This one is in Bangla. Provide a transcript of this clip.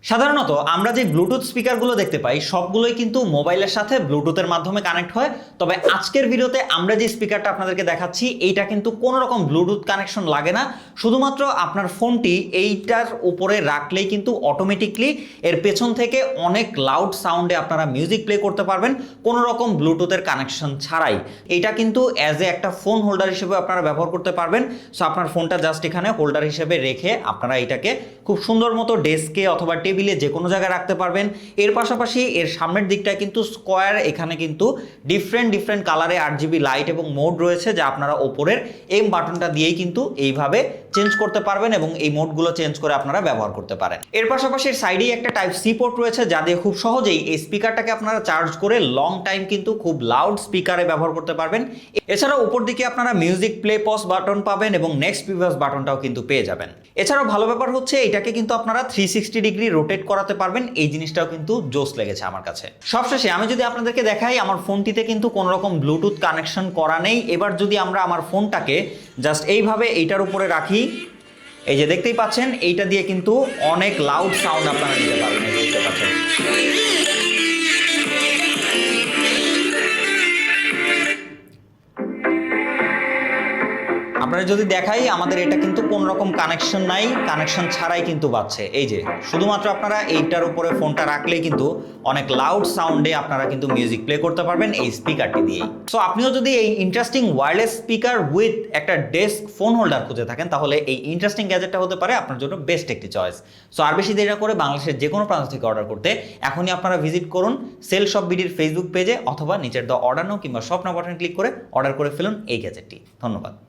সাধারণত আমরা যে ব্লুটুথ স্পিকারগুলো দেখতে পাই সবগুলোই কিন্তু মোবাইলের সাথে ব্লুটুথের মাধ্যমে কানেক্ট হয়। তবে আজকের ভিডিওতে আমরা যে স্পিকারটা আপনাদেরকে দেখাচ্ছি এইটা কিন্তু কোনো রকম ব্লুটুথ কানেকশন লাগে না। শুধুমাত্র আপনার ফোনটি এইটার উপরে রাখলেই কিন্তু অটোমেটিকলি এর পেছন থেকে অনেক লাউড সাউন্ডে আপনারা মিউজিক প্লে করতে পারবেন কোনো রকম ব্লুটুথের কানেকশন ছাড়াই। এইটা কিন্তু অ্যাজ এ একটা ফোন হোল্ডার হিসেবে আপনারা ব্যবহার করতে পারবেন। সো আপনার ফোনটা জাস্ট এখানে হোল্ডার হিসেবে রেখে আপনারা এটাকে খুব সুন্দর মতো ডেস্কে অথবা টেবিলে যে কোনো জায়গায় রাখতে পারবেন। এর পাশাপাশি এর সামনের দিকটা কিন্তু স্কোয়ার, এখানে কিন্তু ডিফারেন্ট কালারে 8GB লাইট এবং মোড রয়েছে যা আপনারা ওপরের এম বাটনটা দিয়েই কিন্তু এইভাবে চেঞ্জ করতে পারবেন এবং এই মোডগুলো চেঞ্জ করে আপনারা ব্যবহার করতে পারেন। এর পাশাপাশি সাইডেই একটা টাইপ সি পোর্ট রয়েছে যা দিয়ে খুব সহজেই এই স্পিকারটাকে আপনারা চার্জ করে লং টাইম কিন্তু খুব লাউড স্পিকারে ব্যবহার করতে পারবেন। এছাড়াও উপর দিকে আপনারা মিউজিক প্লে পজ বাটন পাবেন এবং নেক্সট প্রিভিয়াস বাটনটাও কিন্তু পেয়ে যাবেন। এছাড়াও ভালো ব্যাপার হচ্ছে এটাকে কিন্তু আপনারা 360 ডিগ্রি রোটেট করাতে পারবেন। এই জিনিসটাও কিন্তু জোস লেগেছে আমার কাছে। সবশেষে আমি যদি আপনাদেরকে দেখাই, আমার ফোনটিতে কিন্তু কোনো রকম ব্লুটুথ কানেকশন করা নেই। এবার যদি আমরা আমার ফোনটাকে জাস্ট এইভাবে এইটার উপরে রাখি, এই যে দেখতেই পাচ্ছেন এইটা দিয়ে কিন্তু অনেক লাউড সাউন্ড আপনারা নিতে পারবেন। দেখতে পাচ্ছেন আপনারা যদি দেখাই আমাদের এটা কিন্তু কোন রকম কানেকশন নাই, কানেকশন ছাড়াই কিন্তু বাজছে। এই যে শুধুমাত্র আপনারা এইটার উপরে ফোনটা রাখলেই কিন্তু অনেক লাউড সাউন্ডে আপনারা কিন্তু মিউজিক প্লে করতে পারবেন এই স্পিকারটি দিয়েই। সো আপনিও যদি এই ইন্টারেস্টিং ওয়্যারলেস স্পিকার উইথ একটা ডেস্ক ফোন হোল্ডার খুঁজে থাকেন তাহলে এই ইন্টারেস্টিং গ্যাজেটটা হতে পারে আপনার জন্য বেস্ট একটি চয়েস। সো আর বেশি দেরি না করে বাংলাদেশের যে কোনো প্রান্ত থেকে অর্ডার করতে এখনই আপনারা ভিজিট করুন সেল শপ বিডির ফেসবুক পেজে অথবা নিচের অর্ডার নাও কিংবা শপ নাও বাটন ক্লিক করে অর্ডার করে ফেলুন এই গ্যাজেটটি। ধন্যবাদ।